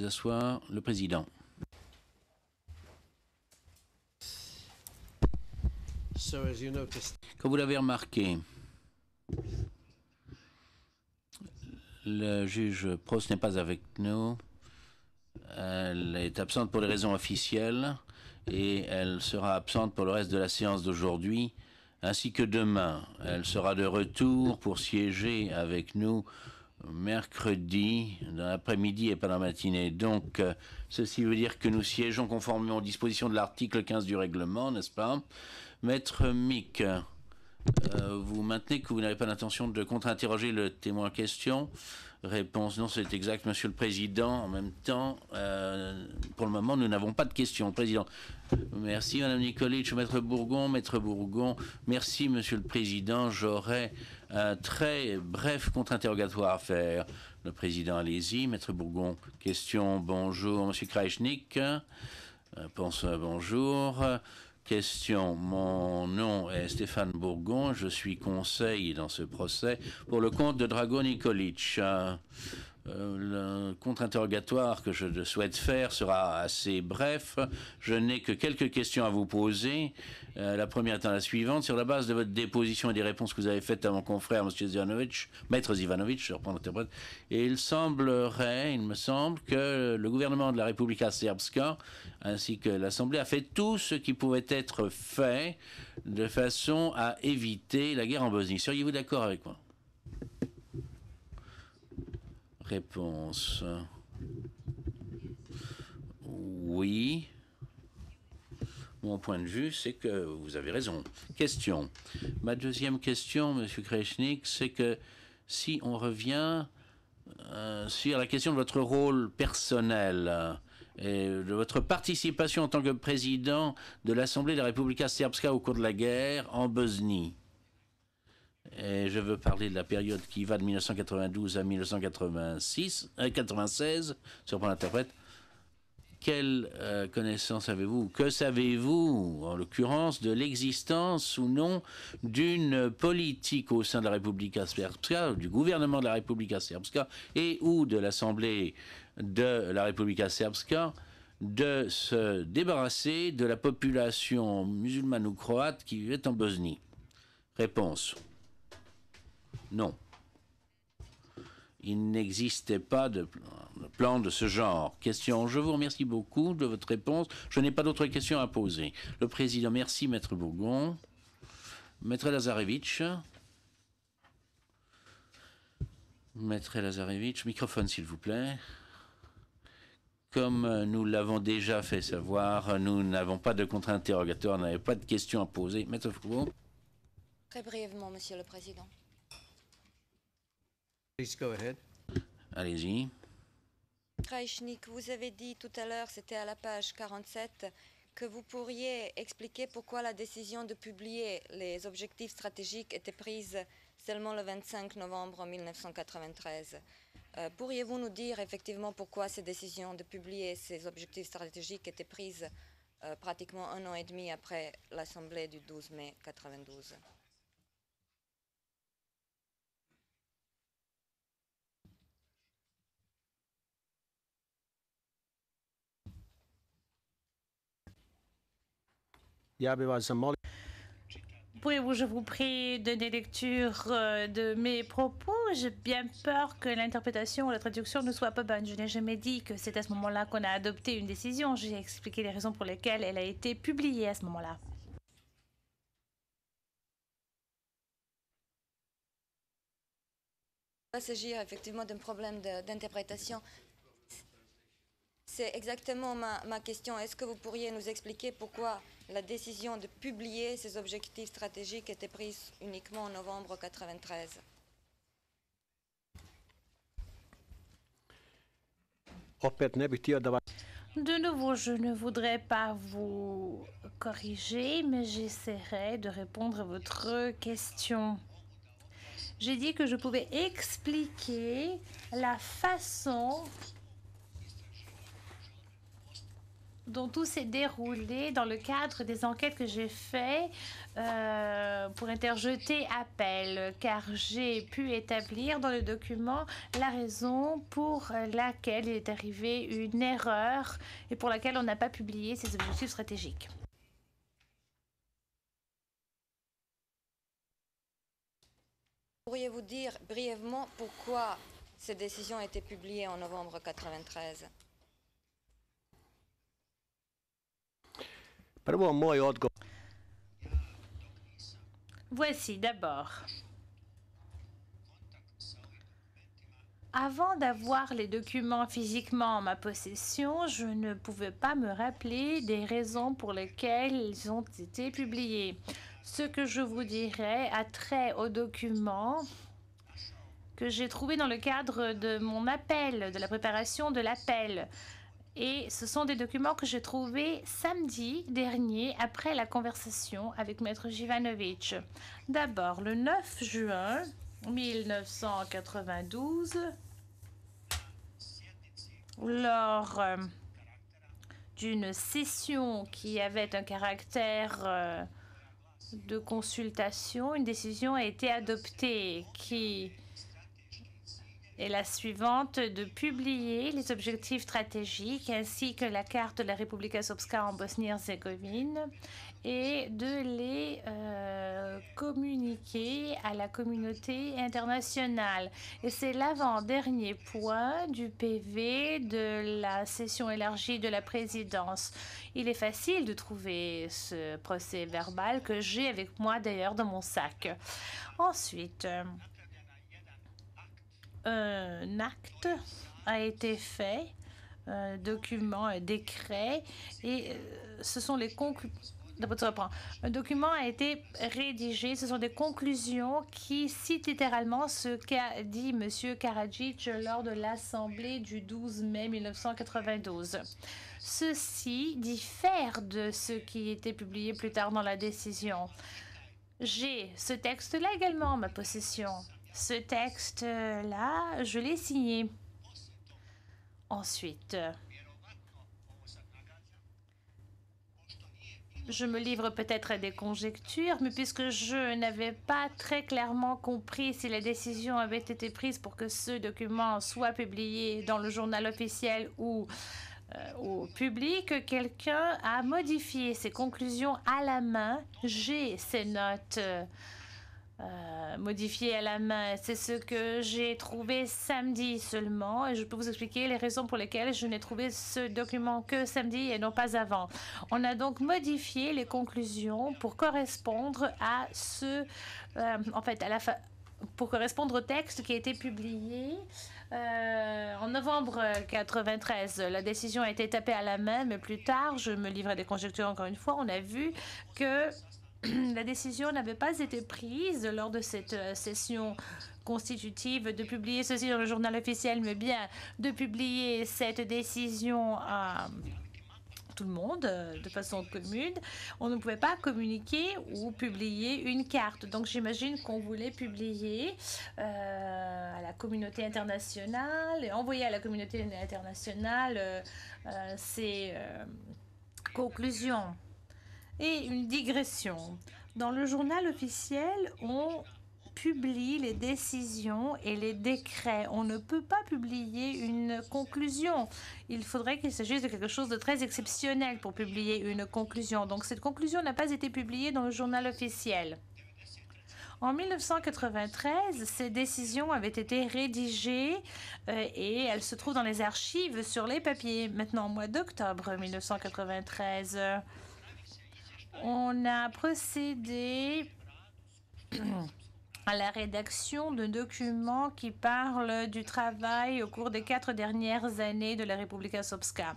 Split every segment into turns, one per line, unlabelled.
vous asseoir. Le président. Comme vous l'avez remarqué, le juge Prost n'est pas avec nous. Elle est absente pour les raisons officielles et elle sera absente pour le reste de la séance d'aujourd'hui ainsi que demain. Elle sera de retour pour siéger avec nous mercredi dans l'après-midi et pas dans la matinée. Donc, ceci veut dire que nous siégeons conformément aux dispositions de l'article 15 du règlement, n'est-ce pas? Maître Mick, vous maintenez que vous n'avez pas l'intention de contre-interroger le témoin en question? Réponse non, c'est exact, Monsieur le Président. En même temps, pour le moment, nous n'avons pas de questions. Président. Merci, Madame Nikolic. Maître Bourgon, merci, Monsieur le Président. J'aurais un très bref contre-interrogatoire à faire. Le Président, allez-y. Maître Bourgon, question. Bonjour, Monsieur Krajnik. Réponse, bonjour. Question. Mon nom est Stéphane Bourgon. Je suis conseil dans ce procès pour le compte de Drago Nikolic. Le contre-interrogatoire que je souhaite faire sera assez bref. Je n'ai que quelques questions à vous poser. La première étant la suivante. Sur la base de votre déposition et des réponses que vous avez faites à mon confrère, M. Zivanovic, Maître Zivanovic, je reprends l'interprète, et il me semble que le gouvernement de la Republika Srpska ainsi que l'Assemblée a fait tout ce qui pouvait être fait de façon à éviter la guerre en Bosnie. Seriez-vous d'accord avec moi? Réponse. Oui. Mon point de vue, c'est que vous avez raison. Question. Ma deuxième question, Monsieur Krajnik, c'est que si on revient sur la question de votre rôle personnel et de votre participation en tant que président de l'Assemblée de la Republika Srpska au cours de la guerre en Bosnie. Et je veux parler de la période qui va de 1992 à 1996, surprend l'interprète. Quelle connaissance avez-vous? Que savez-vous, en l'occurrence, de l'existence ou non d'une politique au sein de la Republika Srpska, du gouvernement de la Republika Srpska et ou de l'Assemblée de la Republika Srpska de se débarrasser de la population musulmane ou croate qui vivait en Bosnie? Réponse. Non. Il n'existait pas de plan de ce genre. Question. Je vous remercie beaucoup de votre réponse. Je n'ai pas d'autres questions à poser. Le Président, merci, Maître Bourgon. Maître Lazarevitch. Maître Lazarevitch, microphone, s'il vous plaît. Comme nous l'avons déjà fait savoir, nous n'avons pas de contre-interrogatoire, nous n'avons pas de questions à poser. Maître Bourgon.
Très brièvement, Monsieur le Président.
Please go ahead.
Allez-y.
Krajnik, vous avez dit tout à l'heure, c'était à la page 47, que vous pourriez expliquer pourquoi la décision de publier les objectifs stratégiques était prise seulement le 25 novembre 1993. Pourriez-vous nous dire effectivement pourquoi ces décisions de publier ces objectifs stratégiques étaient prises pratiquement un an et demi après l'Assemblée du 12 mai 1992?
Pouvez-vous, je vous prie, donner lecture de mes propos? J'ai bien peur que l'interprétation ou la traduction ne soit pas bonne. Je n'ai jamais dit que c'est à ce moment-là qu'on a adopté une décision. J'ai expliqué les raisons pour lesquelles elle a été publiée à ce moment-là.
Il va s'agir effectivement d'un problème d'interprétation. C'est exactement ma question. Est-ce que vous pourriez nous expliquer pourquoi la décision de publier ces objectifs stratégiques était prise uniquement en novembre 1993?
De nouveau, je ne voudrais pas vous corriger, mais j'essaierai de répondre à votre question. J'ai dit que je pouvais expliquer la façon dont tout s'est déroulé dans le cadre des enquêtes que j'ai faites pour interjeter appel, car j'ai pu établir dans le document la raison pour laquelle il est arrivé une erreur et pour laquelle on n'a pas publié ces objectifs stratégiques.
Pourriez-vous dire brièvement pourquoi cette décision a été publiée en novembre 1993?
Voici d'abord. Avant d'avoir les documents physiquement en ma possession, je ne pouvais pas me rappeler des raisons pour lesquelles ils ont été publiés. Ce que je vous dirai a trait aux documents que j'ai trouvés dans le cadre de mon appel, de la préparation de l'appel. Et ce sont des documents que j'ai trouvés samedi dernier après la conversation avec Maître Jivanovic. D'abord, le 9 juin 1992, lors d'une session qui avait un caractère de consultation, une décision a été adoptée qui est la suivante, de publier les objectifs stratégiques ainsi que la carte de la Republika Srpska en Bosnie-Herzégovine et de les communiquer à la communauté internationale. Et c'est l'avant-dernier point du PV de la session élargie de la présidence. Il est facile de trouver ce procès verbal que j'ai avec moi d'ailleurs dans mon sac. Ensuite, un acte a été fait, un document, un décret, et ce sont les conclusions. Un document a été rédigé, ce sont des conclusions qui citent littéralement ce qu'a dit M. Karadzic lors de l'Assemblée du 12 mai 1992. Ceci diffère de ce qui était publié plus tard dans la décision. J'ai ce texte-là également en ma possession. Ce texte-là, je l'ai signé. Ensuite, je me livre peut-être à des conjectures, mais puisque je n'avais pas très clairement compris si la décision avait été prise pour que ce document soit publié dans le journal officiel ou au public, quelqu'un a modifié ses conclusions à la main. J'ai ces notes modifié à la main. C'est ce que j'ai trouvé samedi seulement et je peux vous expliquer les raisons pour lesquelles je n'ai trouvé ce document que samedi et non pas avant. On a donc modifié les conclusions pour correspondre à ce, en fait, pour correspondre au texte qui a été publié en novembre 1993. La décision a été tapée à la main, mais plus tard, je me livre à des conjectures encore une fois, on a vu que la décision n'avait pas été prise lors de cette session constitutive de publier ceci dans le journal officiel, mais bien de publier cette décision à tout le monde de façon commune. On ne pouvait pas communiquer ou publier une carte. Donc j'imagine qu'on voulait publier à la communauté internationale et envoyer à la communauté internationale ces conclusions. Et une digression. Dans le journal officiel, on publie les décisions et les décrets. On ne peut pas publier une conclusion. Il faudrait qu'il s'agisse de quelque chose de très exceptionnel pour publier une conclusion. Donc cette conclusion n'a pas été publiée dans le journal officiel. En 1993, ces décisions avaient été rédigées et elles se trouvent dans les archives sur les papiers. Maintenant, au mois d'octobre 1993, on a procédé à la rédaction de documents qui parlent du travail au cours des 4 dernières années de la Republika Srpska.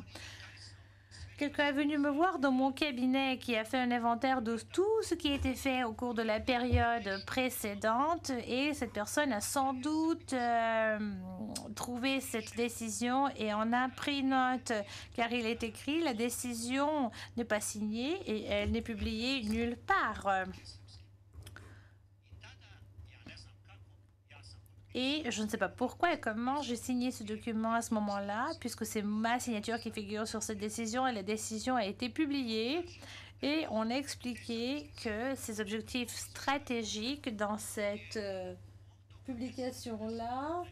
Quelqu'un est venu me voir dans mon cabinet qui a fait un inventaire de tout ce qui a été fait au cours de la période précédente et cette personne a sans doute trouvé cette décision et en a pris note car il est écrit la décision n'est pas signée et elle n'est publiée nulle part. Et je ne sais pas pourquoi et comment j'ai signé ce document à ce moment-là, puisque c'est ma signature qui figure sur cette décision et la décision a été publiée. Et on a expliqué que ces objectifs stratégiques dans cette publication-là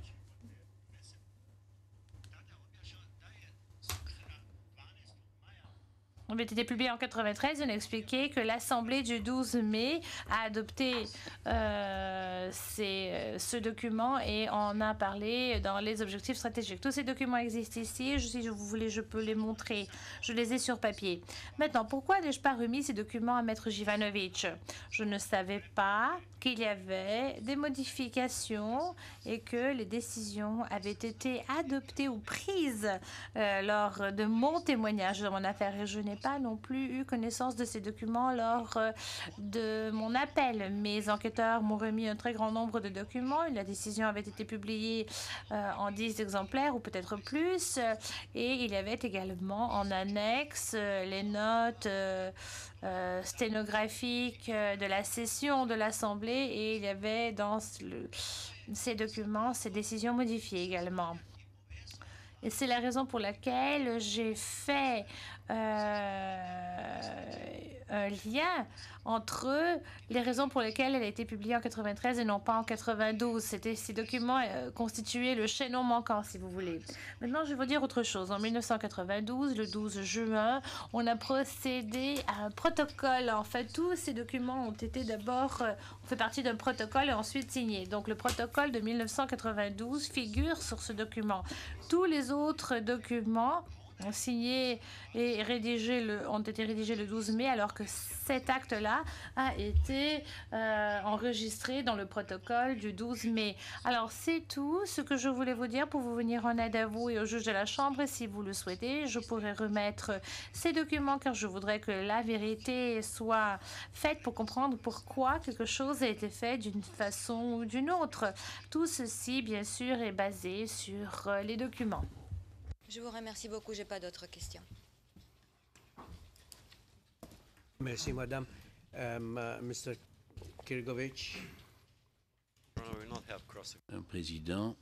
avait été publié en 93. On a expliqué que l'Assemblée du 12 mai a adopté ce document et on a parlé dans les objectifs stratégiques. Tous ces documents existent ici. Si vous voulez, je peux les montrer. Je les ai sur papier. Maintenant, pourquoi n'ai-je pas remis ces documents à Maître Jivanovic? Je ne savais pas qu'il y avait des modifications et que les décisions avaient été adoptées ou prises lors de mon témoignage dans mon affaire. Et je n'ai pas non plus eu connaissance de ces documents lors de mon appel. Mes enquêteurs m'ont remis un très grand nombre de documents. La décision avait été publiée en 10 exemplaires ou peut-être plus. Et il y avait également en annexe les notes sténographiques de la session de l'Assemblée et il y avait dans ces documents ces décisions modifiées également. Et c'est la raison pour laquelle j'ai fait un lien entre les raisons pour lesquelles elle a été publiée en 93 et non pas en 92. C'était ces documents constituaient le chaînon manquant, si vous voulez. Maintenant, je vais vous dire autre chose. En 1992, le 12 juin, on a procédé à un protocole. En fait, tous ces documents ont été d'abord fait partie d'un protocole et ensuite signés. Donc, le protocole de 1992 figure sur ce document. Tous les autres documents signés et ont été rédigés le 12 mai, alors que cet acte-là a été enregistré dans le protocole du 12 mai. Alors, c'est tout ce que je voulais vous dire pour vous venir en aide à vous et au juge de la Chambre. Et si vous le souhaitez, je pourrais remettre ces documents car je voudrais que la vérité soit faite pour comprendre pourquoi quelque chose a été fait d'une façon ou d'une autre. Tout ceci, bien sûr, est basé sur les documents.
Je vous remercie beaucoup, je n'ai pas d'autres questions.
Merci, madame. Mr. Kirgovich.
Président.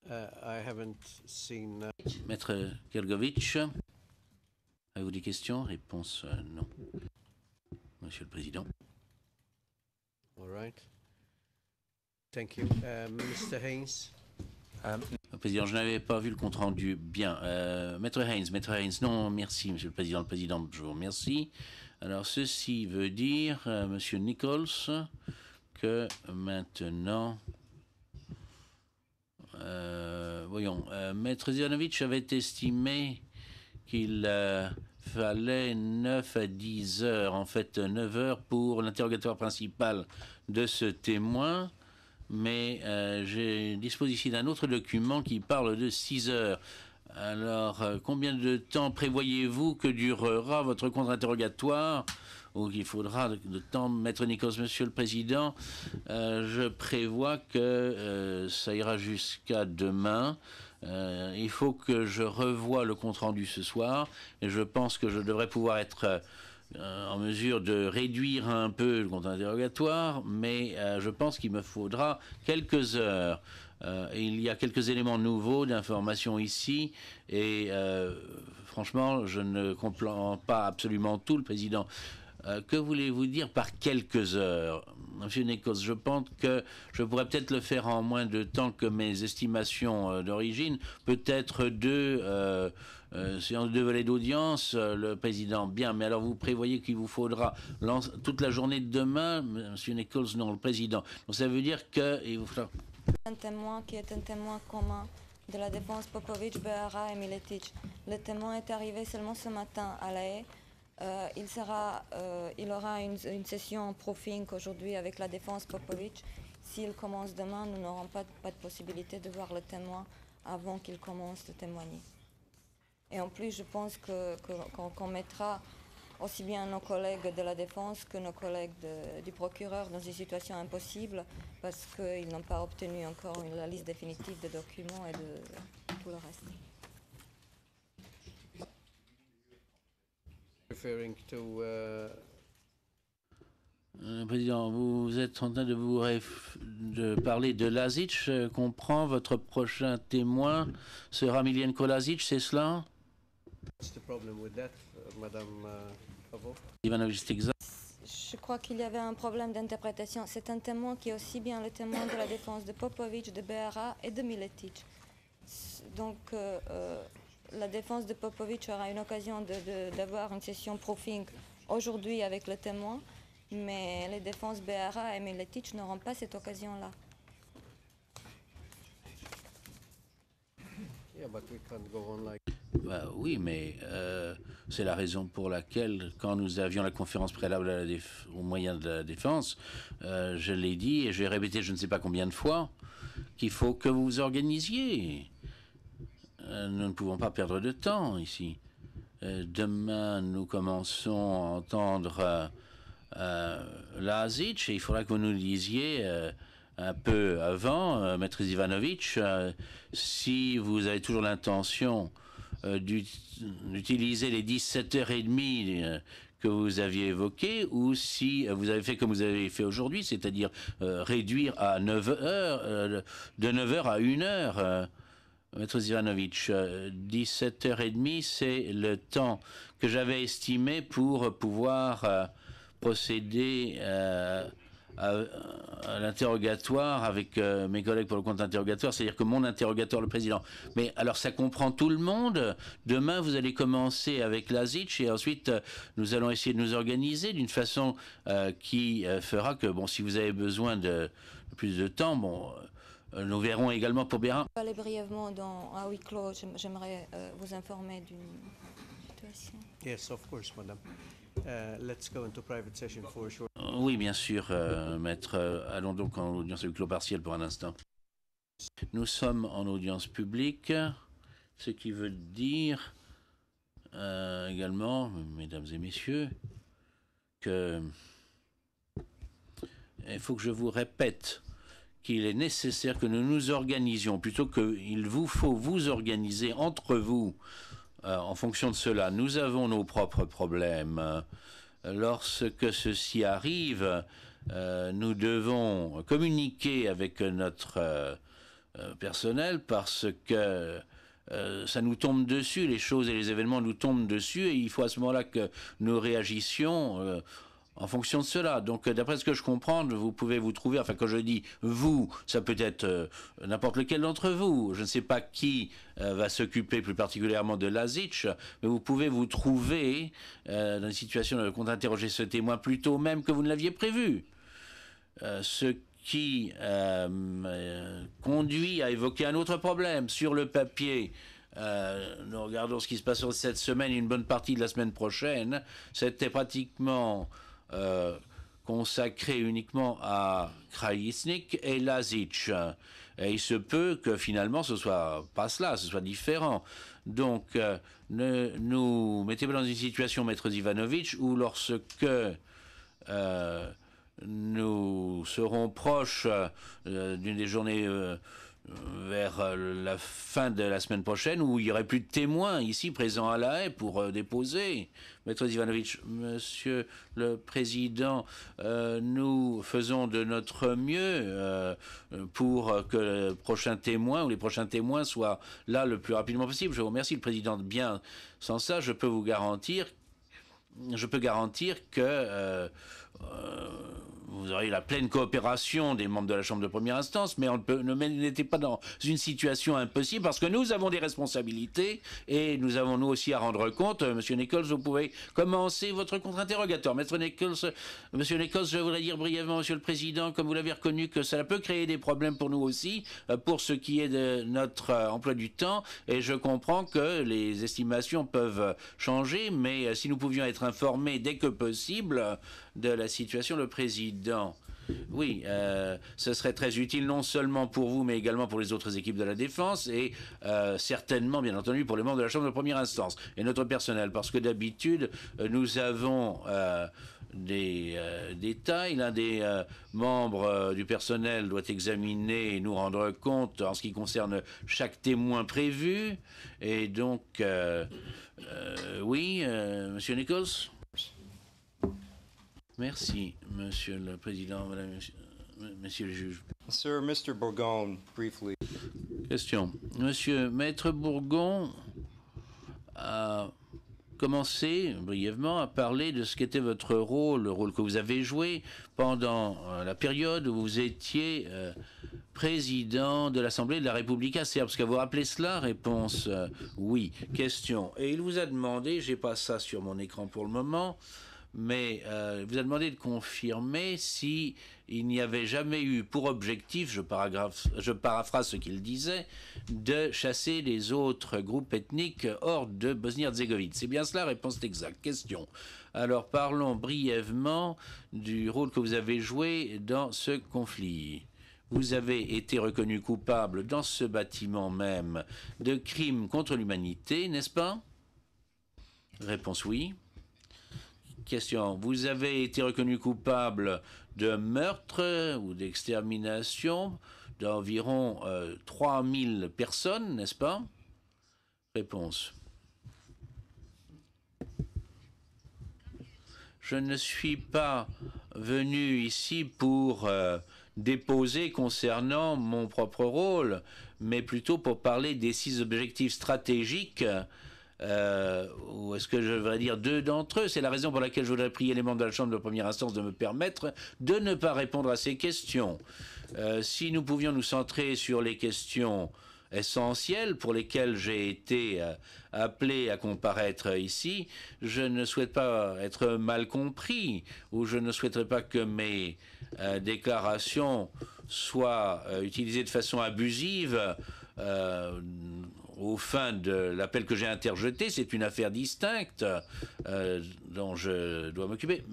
I haven't seen.
Maître Kirgovich, avez-vous des questions? Réponse non. Monsieur le Président.
All right. Thank you. Mr. Haynes.
Président, je n'avais pas vu le compte rendu. Bien. Maître Haynes, non, merci, Monsieur le Président. Le Président, je vous remercie. Alors, ceci veut dire, Monsieur Nichols, que maintenant... voyons, Maître Zianovic avait estimé qu'il fallait 9 à 10 heures, en fait 9 heures pour l'interrogatoire principal de ce témoin. Mais je dispose ici d'un autre document qui parle de 6 heures. Alors, combien de temps prévoyez-vous que durera votre contre-interrogatoire ou qu'il faudra de temps, Maître Nichols, Monsieur le Président? Je prévois que ça ira jusqu'à demain. Il faut que je revoie le compte-rendu ce soir et je pense que je devrais pouvoir être... en mesure de réduire un peu le compte interrogatoire, mais je pense qu'il me faudra quelques heures. Il y a quelques éléments nouveaux d'information ici, et franchement, je ne comprends pas absolument tout, le Président. Que voulez-vous dire par quelques heures? Monsieur Nichols, je pense que je pourrais peut-être le faire en moins de temps que mes estimations d'origine, peut-être deux séances de volets d'audience, le Président. Bien, mais alors vous prévoyez qu'il vous faudra toute la journée de demain, Monsieur Nichols, non, le Président. Donc ça veut dire qu'il vous faudra...
Un témoin qui est un témoin commun de la défense Popovic, Behara et Miletic. Le témoin est arrivé seulement ce matin à La Haye. Il aura une session en proofing aujourd'hui avec la défense Popovic. S'il commence demain, nous n'aurons pas de possibilité de voir le témoin avant qu'il commence de témoigner. Et en plus, je pense qu'on mettra aussi bien nos collègues de la défense que nos collègues du procureur dans une situation impossible parce qu'ils n'ont pas obtenu encore la liste définitive des documents et de tout le reste.
Referring to
Président, vous êtes en train de parler de Lazic. Je comprends, votre prochain témoin sera Milienko Lazic, c'est cela?
What's the problem with that, Madame Pavot?
Ivanovic, c'est exact.
Je crois qu'il y avait un problème d'interprétation. C'est un témoin qui est aussi bien le témoin de la défense de Popovic, de Beara et de Miletic. Donc, la défense de Popovic aura une occasion d'avoir une session proofing aujourd'hui avec le témoin, mais les défenses Beara et Miletic n'auront pas cette occasion-là.
Yeah, but we can't go on like.
Bah, oui, mais c'est la raison pour laquelle, quand nous avions la conférence préalable à au moyen de la défense, je l'ai dit et je l'ai répété je ne sais pas combien de fois, qu'il faut que vous vous organisiez. Nous ne pouvons pas perdre de temps ici. Demain, nous commençons à entendre Lazic et il faudra que vous nous disiez un peu avant, Maître Ivanovic, si vous avez toujours l'intention d'utiliser les 17h30 que vous aviez évoquées, ou si vous avez fait comme vous avez fait aujourd'hui, c'est-à-dire réduire à 9h, de 9h à 1h. Maître Ivanovic, 17h30, c'est le temps que j'avais estimé pour pouvoir procéder à l'interrogatoire avec mes collègues pour le compte interrogatoire, c'est-à-dire que mon interrogateur, le président. Mais alors ça comprend tout le monde. Demain, vous allez commencer avec Lazic et ensuite nous allons essayer de nous organiser d'une façon qui fera que, bon, si vous avez besoin de plus de temps, bon, nous verrons également pour Bérin.
Aller brièvement à huis clos, j'aimerais vous informer d'une situation.
Yes, of course, Madame. Let's go into private session for a short.
Oui, bien sûr, maître. Allons donc en audience à huis clos partiel pour un instant. Nous sommes en audience publique, ce qui veut dire également, mesdames et messieurs, que il faut que je vous répète qu'il est nécessaire que nous nous organisions, plutôt qu'il vous faut vous organiser entre vous en fonction de cela. Nous avons nos propres problèmes. Lorsque ceci arrive, nous devons communiquer avec notre personnel parce que ça nous tombe dessus, les choses et les événements nous tombent dessus et il faut à ce moment-là que nous réagissions en fonction de cela. Donc, d'après ce que je comprends, vous pouvez vous trouver, enfin, quand je dis vous, ça peut être n'importe lequel d'entre vous. Je ne sais pas qui va s'occuper plus particulièrement de Lazic, mais vous pouvez vous trouver dans une situation de contre-interroger ce témoin plus tôt même que vous ne l'aviez prévu. Ce qui conduit à évoquer un autre problème. Sur le papier, nous regardons ce qui se passe cette semaine et une bonne partie de la semaine prochaine. C'était pratiquement consacré uniquement à Krajisnik et Lazic. Et il se peut que finalement ce soit pas cela, ce soit différent. Donc ne nous mettez pas dans une situation, maître Ivanovic, où lorsque nous serons proches d'une des journées vers la fin de la semaine prochaine, où il n'y aurait plus de témoins ici présents à La Haye pour déposer. Maître Ivanovic, Monsieur le Président, nous faisons de notre mieux pour que le prochain témoin ou les prochains témoins soient là le plus rapidement possible. Je vous remercie, le Président. Bien, sans ça, je peux garantir que vous aurez la pleine coopération des membres de la Chambre de première instance, mais n'était pas dans une situation impossible parce que nous avons des responsabilités et nous avons nous aussi à rendre compte. Monsieur Nichols, vous pouvez commencer votre contre-interrogatoire. Maître Nichols, Monsieur Nichols, je voudrais dire brièvement, Monsieur le Président, comme vous l'avez reconnu, que cela peut créer des problèmes pour nous aussi, pour ce qui est de notre emploi du temps, et je comprends que les estimations peuvent changer, mais si nous pouvions être informés dès que possible de la situation, le Président. Oui, ce serait très utile non seulement pour vous, mais également pour les autres équipes de la défense et certainement, bien entendu, pour les membres de la Chambre de première instance et notre personnel, parce que d'habitude, nous avons des détails. L'un des membres du personnel doit examiner et nous rendre compte en ce qui concerne chaque témoin prévu. Et donc, oui, Monsieur Nichols. Merci, Monsieur le Président, Madame, Messieurs les juges.
Sir, Mr. Bourgon, briefly.
Question. Monsieur Maître Bourgon a commencé brièvement à parler de ce qu'était votre rôle, le rôle que vous avez joué pendant la période où vous étiez président de l'Assemblée de la République serbe. Est-ce que vous rappelez cela? Réponse oui. Question. Et il vous a demandé, j'ai pas ça sur mon écran pour le moment, mais il vous a demandé de confirmer si il n'y avait jamais eu pour objectif, je paraphrase ce qu'il disait, de chasser les autres groupes ethniques hors de Bosnie-Herzégovine. C'est bien cela? Réponse exacte. Question. Alors parlons brièvement du rôle que vous avez joué dans ce conflit. Vous avez été reconnu coupable dans ce bâtiment même de crimes contre l'humanité, n'est-ce pas? Réponse oui. Question. Vous avez été reconnu coupable de meurtre ou d'extermination d'environ 3000 personnes, n'est-ce pas? Réponse. Je ne suis pas venu ici pour déposer concernant mon propre rôle, mais plutôt pour parler des 6 objectifs stratégiques. Ou est-ce que je devrais dire 2 d'entre eux? C'est la raison pour laquelle je voudrais prier les membres de la Chambre de première instance de me permettre de ne pas répondre à ces questions. Si nous pouvions nous centrer sur les questions essentielles pour lesquelles j'ai été appelé à comparaître ici, je ne souhaite pas être mal compris ou je ne souhaiterais pas que mes déclarations soient utilisées de façon abusive aux fins de l'appel que j'ai interjeté. C'est une affaire distincte dont je dois m'occuper.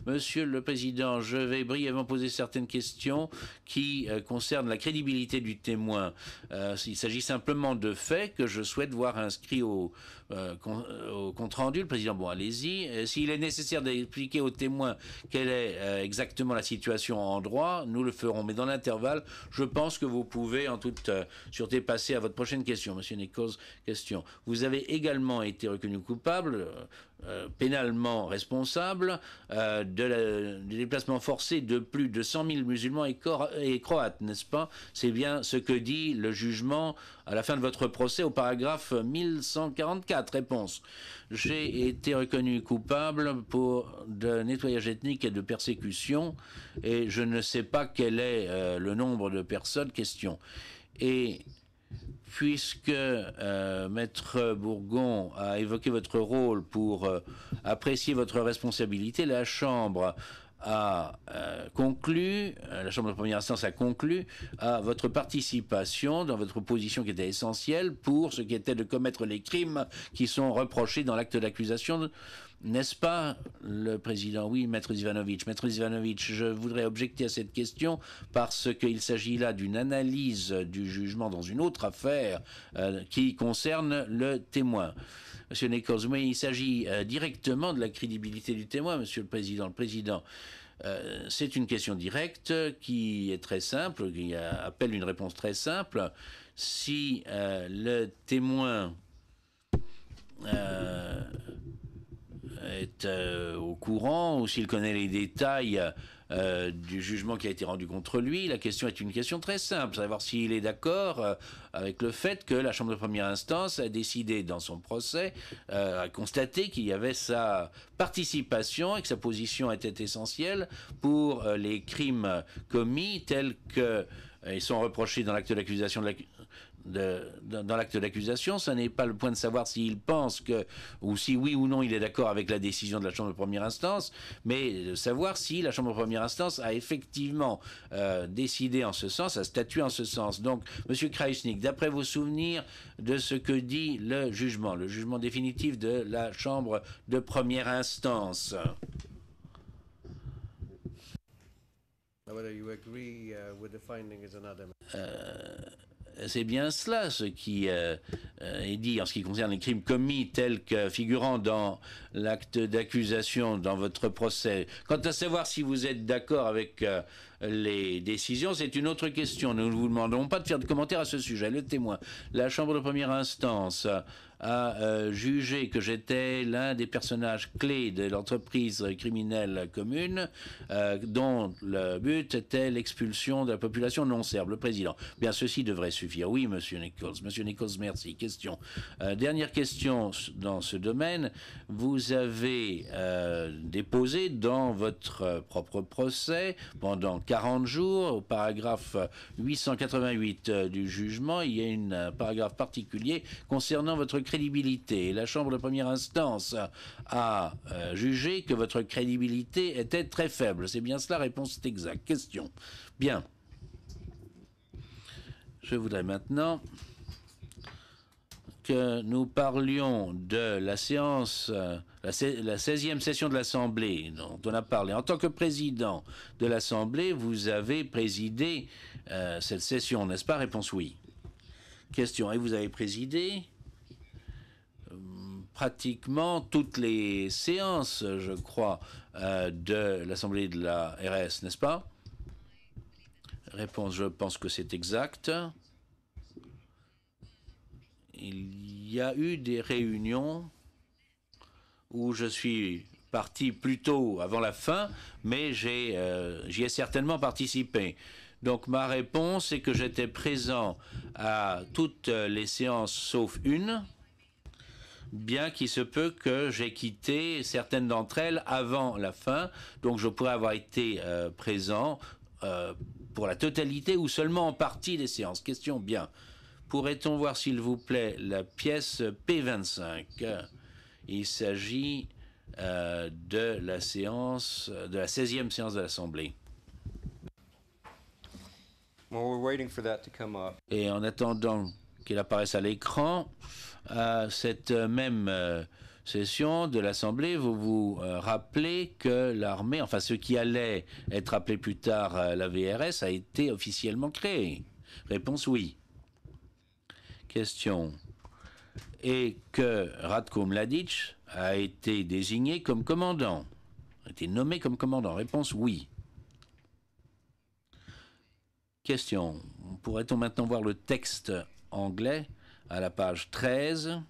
Monsieur le Président, je vais brièvement poser certaines questions qui concernent la crédibilité du témoin. Il s'agit simplement de faits que je souhaite voir inscrits au compte-rendu. Le Président, bon, allez-y. S'il est nécessaire d'expliquer au témoin quelle est exactement la situation en droit, nous le ferons. Mais dans l'intervalle, je pense que vous pouvez en toute sûreté passer à votre prochaine question. Monsieur Nichols, question. Vous avez également été reconnu coupable, pénalement responsable, du déplacement forcé de plus de 100 000 musulmans et croates, n'est-ce pas? C'est bien ce que dit le jugement à la fin de votre procès au paragraphe 1144. Réponse. J'ai été reconnu coupable de nettoyage ethnique et de persécution et je ne sais pas quel est le nombre de personnes. Question. Et puisque Maître Bourgon a évoqué votre rôle pour apprécier votre responsabilité, la Chambre a conclu, la Chambre de première instance a conclu à votre participation dans votre position qui était essentielle pour ce qui était de commettre les crimes qui sont reprochés dans l'acte d'accusation. N'est-ce pas, le Président? Oui, Maître Zivanovic. Maître Zivanovic, je voudrais objecter à cette question parce qu'il s'agit là d'une analyse du jugement dans une autre affaire qui concerne le témoin. Monsieur Nichols, oui, il s'agit directement de la crédibilité du témoin, Monsieur le Président. Le Président, c'est une question directe qui est très simple, qui appelle une réponse très simple. Si le témoin est au courant ou s'il connaît les détails du jugement qui a été rendu contre lui, la question est une question très simple, savoir s'il est d'accord avec le fait que la Chambre de première instance a décidé dans son procès, a constaté qu'il y avait sa participation et que sa position était essentielle pour les crimes commis tels que ils sont reprochés dans l'acte d'accusation dans l'acte d'accusation. Ce n'est pas le point de savoir s'il pense que, ou si oui ou non il est d'accord avec la décision de la Chambre de première instance, mais de savoir si la Chambre de première instance a effectivement décidé en ce sens, a statué en ce sens. Donc, Monsieur Kraïsnik, d'après vos souvenirs de ce que dit le jugement définitif de la Chambre de première instance.
Whether you agree with the finding is another matter.
C'est bien cela ce qui est dit en ce qui concerne les crimes commis tels que figurant dans l'acte d'accusation dans votre procès. Quant à savoir si vous êtes d'accord avec les décisions, c'est une autre question. Nous ne vous demanderons pas de faire de commentaires à ce sujet. Le témoin, la Chambre de première instance a jugé que j'étais l'un des personnages clés de l'entreprise criminelle commune dont le but était l'expulsion de la population non serbe, le président. Bien, ceci devrait suffire. Oui, Monsieur Nichols. Monsieur Nichols, merci. Question. Dernière question dans ce domaine. Vous avez déposé dans votre propre procès pendant 40 jours, au paragraphe 888 du jugement, il y a un paragraphe particulier concernant votre crédibilité. La Chambre de première instance a jugé que votre crédibilité était très faible. C'est bien cela? Réponse est exacte. Question. Bien. Je voudrais maintenant que nous parlions de la séance, la 16e session de l'Assemblée dont on a parlé. En tant que président de l'Assemblée, vous avez présidé cette session, n'est-ce pas? Réponse oui. Question. Et vous avez présidé pratiquement toutes les séances, je crois, de l'Assemblée de la RS, n'est-ce pas? Réponse. Je pense que c'est exact. Il y a eu des réunions où je suis parti plus tôt avant la fin, mais j'y ai certainement participé. Donc ma réponse est que j'étais présent à toutes les séances sauf une, bien qu'il se peut que j'ai quitté certaines d'entre elles avant la fin. Donc je pourrais avoir été présent pour la totalité ou seulement en partie des séances. Question. Bien. Pourrait-on voir, s'il vous plaît, la pièce P25? Il s'agit de la séance, de la 16e séance de l'Assemblée.
Well, we're waiting for that to come up.
Et en attendant qu'il apparaisse à l'écran, cette même session de l'Assemblée, vous vous rappelez que l'armée, enfin ce qui allait être appelé plus tard la VRS, a été officiellement créé. Réponse oui. Question. Et que Ratko Mladic a été désigné comme commandant, a été nommé comme commandant. Réponse oui. Question. Pourrait-on maintenant voir le texte anglais à la page 13?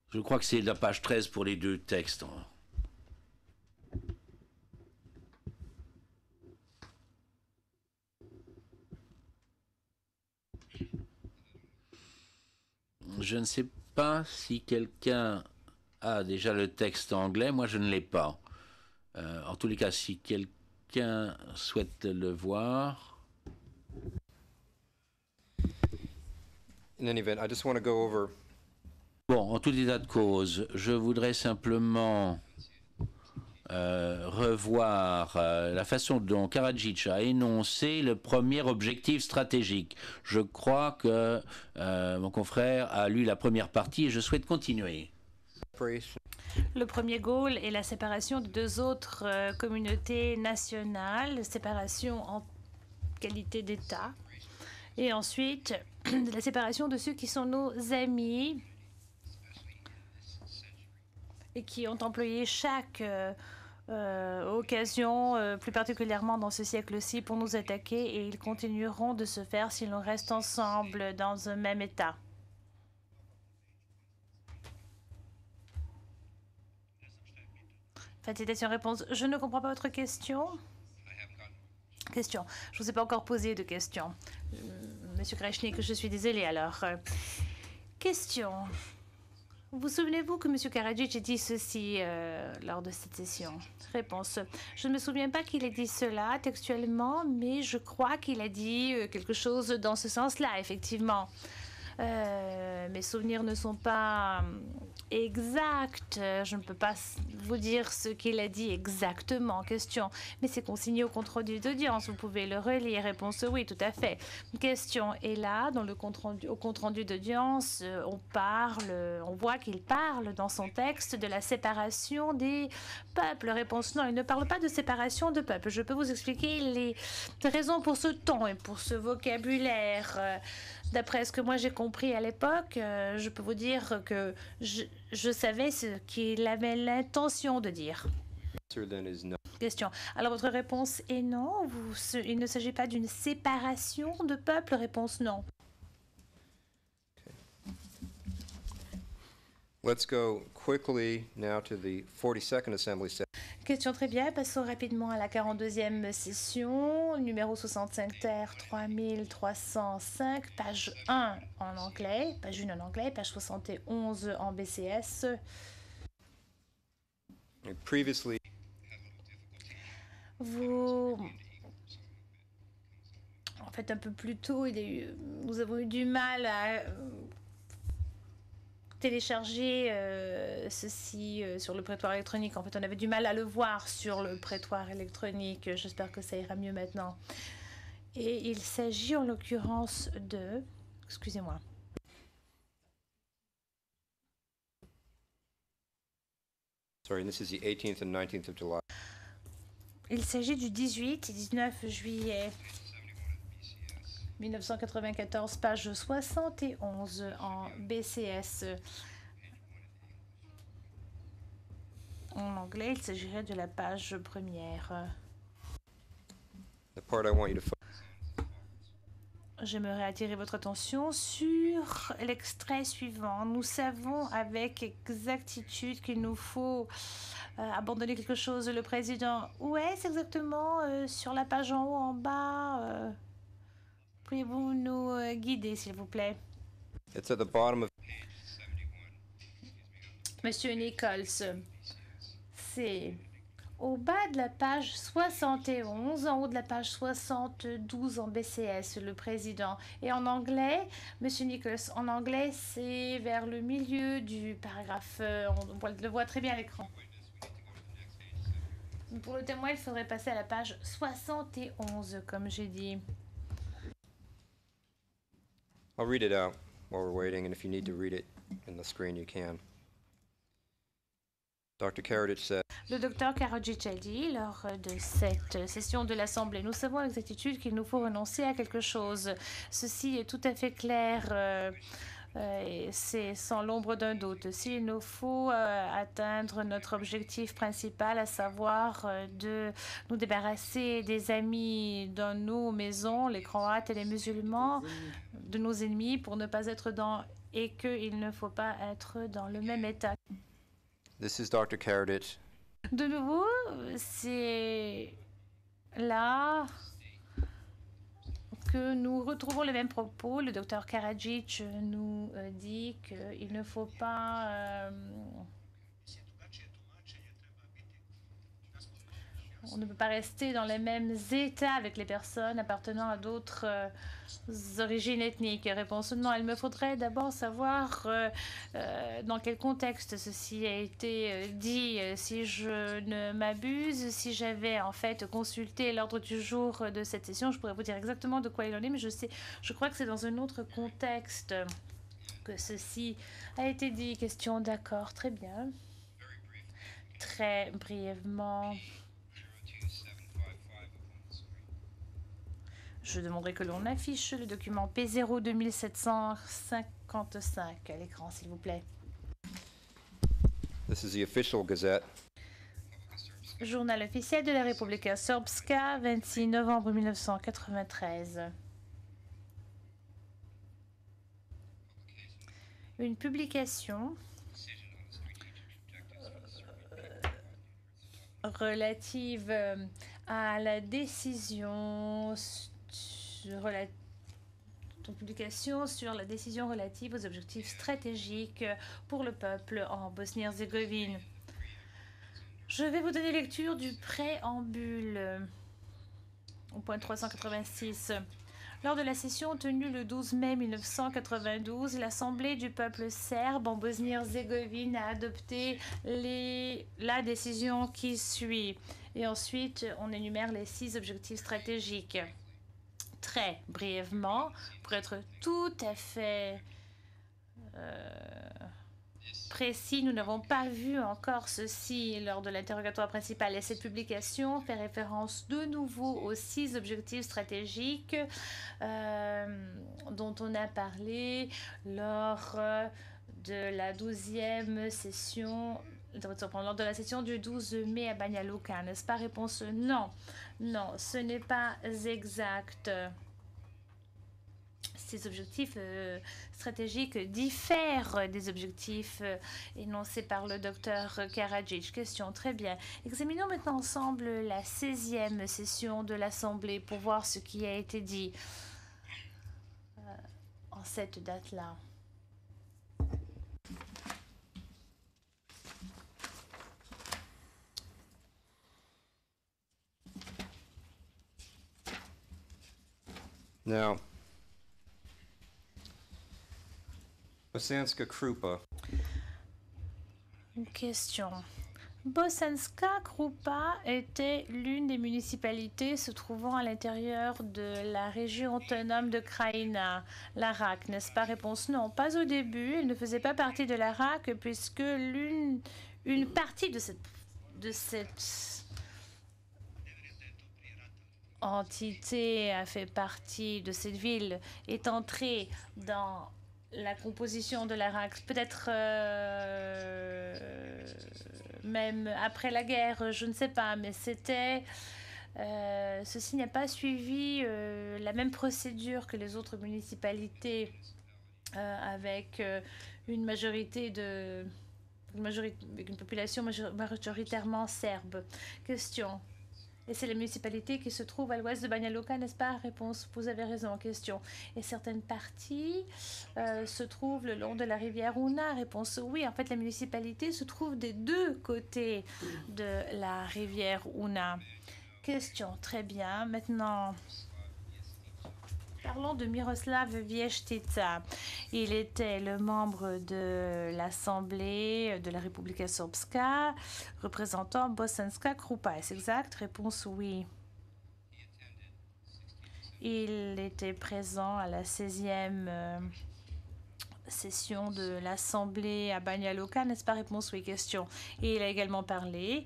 Je crois que c'est la page 13 pour les deux textes. Je ne sais pas si quelqu'un a déjà le texte anglais. Moi, je ne l'ai pas. En tous les cas, si quelqu'un souhaite le voir.
In any event, I just want to go over.
Bon, en tout état de cause, je voudrais simplement revoir la façon dont Karadzic a énoncé le premier objectif stratégique. Je crois que mon confrère a lu la première partie et je souhaite continuer.
Le premier goal est la séparation de deux autres communautés nationales, séparation en qualité d'État, et ensuite la séparation de ceux qui sont nos amis et qui ont employé chaque occasion, plus particulièrement dans ce siècle-ci, pour nous attaquer, et ils continueront de se faire si l'on reste ensemble dans un même État. Fin de citation, réponse. Je ne comprends pas votre question. Question. Je ne vous ai pas encore posé de question. Monsieur Krajnik, je suis désolée alors. Question. Vous souvenez-vous que M. Karadzic ait dit ceci lors de cette session? Réponse. Je ne me souviens pas qu'il ait dit cela textuellement, mais je crois qu'il a dit quelque chose dans ce sens-là, effectivement. Mes souvenirs ne sont pas exacts. Je ne peux pas vous dire ce qu'il a dit exactement. Question. Mais c'est consigné au compte-rendu d'audience. Vous pouvez le relire. Réponse oui, tout à fait. Question. Et là, dans le au compte-rendu d'audience, on voit qu'il parle dans son texte de la séparation des peuples. Réponse non, il ne parle pas de séparation de peuples. Je peux vous expliquer les raisons pour ce ton et pour ce vocabulaire. D'après ce que moi j'ai compris à l'époque, je peux vous dire que je savais ce qu'il avait l'intention de dire. Question. Alors votre réponse est non. Il ne s'agit pas d'une séparation de peuples. Réponse non.
Let's go quickly now to the 42nd Assembly session.
Question très bien. Passons rapidement à la 42e session, numéro 65 terre 3305, page 1 en anglais, page 1 en anglais, page 71 en BCS.
Previously,
en fait, un peu plus tôt, nous avons eu du mal à télécharger ceci sur le prétoire électronique. En fait, on avait du mal à le voir sur le prétoire électronique. J'espère que ça ira mieux maintenant. Et il s'agit en l'occurrence de... Excusez-moi.
sorry, this is the 18th and 19th of July.
Il s'agit du 18 et 19 juillet 1994, page 71 en BCS. En anglais, il s'agirait de la page première.
The part I want you to
J'aimerais attirer votre attention sur l'extrait suivant. Nous savons avec exactitude qu'il nous faut abandonner quelque chose. Le président, où est-ce exactement sur la page en haut, en bas Pouvez-vous nous guider, s'il vous plaît?
It's at the bottom of
Monsieur Nichols, c'est au bas de la page 71, en haut de la page 72 en BCS, le président. Et en anglais, Monsieur Nichols, en anglais, c'est vers le milieu du paragraphe. On le voit très bien à l'écran. Pour le témoin, il faudrait passer à la page 71, comme j'ai dit.
I'll read it out while we're waiting, and if you need to read it in the screen, you can. Dr. Karadzic said,
Le docteur Karadzic a dit lors de cette session de l'Assemblée, nous savons avec exactitude qu'il nous faut renoncer à quelque chose. Ceci est tout à fait clair. Et c'est sans l'ombre d'un doute. S'il nous faut atteindre notre objectif principal, à savoir de nous débarrasser des amis dans nos maisons, les Croates et les musulmans, de nos ennemis, pour ne pas être dans... et qu'il ne faut pas être dans le même état.
This is Dr. Karadzic.
De nouveau, c'est là que nous retrouvons les mêmes propos. Le docteur Karadzic nous dit qu'il ne faut pas... on ne peut pas rester dans les mêmes états avec les personnes appartenant à d'autres origines ethniques. Réponse non, il me faudrait d'abord savoir dans quel contexte ceci a été dit. Si je ne m'abuse, si j'avais en fait consulté l'ordre du jour de cette session, je pourrais vous dire exactement de quoi il en est, mais je crois que c'est dans un autre contexte que ceci a été dit. Question, d'accord, très bien. Très brièvement. Je demanderai que l'on affiche le document P0 2755 à l'écran, s'il vous plaît.
This is the official Gazette.
Journal officiel de la Republika Srpska, 26 novembre 1993. Une publication relative à la décision sur la décision relative aux objectifs stratégiques pour le peuple en Bosnie-Herzégovine. Je vais vous donner lecture du préambule au point 386. Lors de la session tenue le 12 mai 1992, l'Assemblée du peuple serbe en Bosnie-Herzégovine a adopté la décision qui suit. Et ensuite, on énumère les 6 objectifs stratégiques. Très brièvement, pour être tout à fait précis, nous n'avons pas vu encore ceci lors de l'interrogatoire principal. Et cette publication fait référence de nouveau aux 6 objectifs stratégiques dont on a parlé lors de la 12e session, lors de la session du 12 mai à Banja Luka, n'est-ce pas? Réponse non. Non, ce n'est pas exact. Ces objectifs stratégiques diffèrent des objectifs énoncés par le docteur Karadzic. Question, très bien. Examinons maintenant ensemble la 16e session de l'Assemblée pour voir ce qui a été dit en cette date-là.
Now, Bosanska Krupa.
Une question. Bosanska Krupa était l'une des municipalités se trouvant à l'intérieur de la région autonome de Krajina, l'Arak, n'est-ce pas? Réponse non. Pas au début, elle ne faisait pas partie de l'Arak puisque une partie de cette entité a fait partie de cette ville, est entrée dans la composition de l'Arak, peut-être même après la guerre, je ne sais pas, mais c'était... ceci n'a pas suivi la même procédure que les autres municipalités avec une population majoritairement serbe. Question. Et c'est la municipalité qui se trouve à l'ouest de Banja Luka, n'est-ce pas? Réponse, vous avez raison. Question. Et certaines parties se trouvent le long de la rivière Una? Réponse, oui. En fait, la municipalité se trouve des 2 côtés de la rivière Una. Question. Très bien. Maintenant, parlons de Miroslav Vještica. Il était le membre de l'Assemblée de la Republika Srpska, représentant Bosanska Krupa. Est-ce exact? Réponse oui. Il était présent à la 16e session de l'Assemblée à Banja Luka, n'est-ce pas? Réponse oui. Question. Et il a également parlé.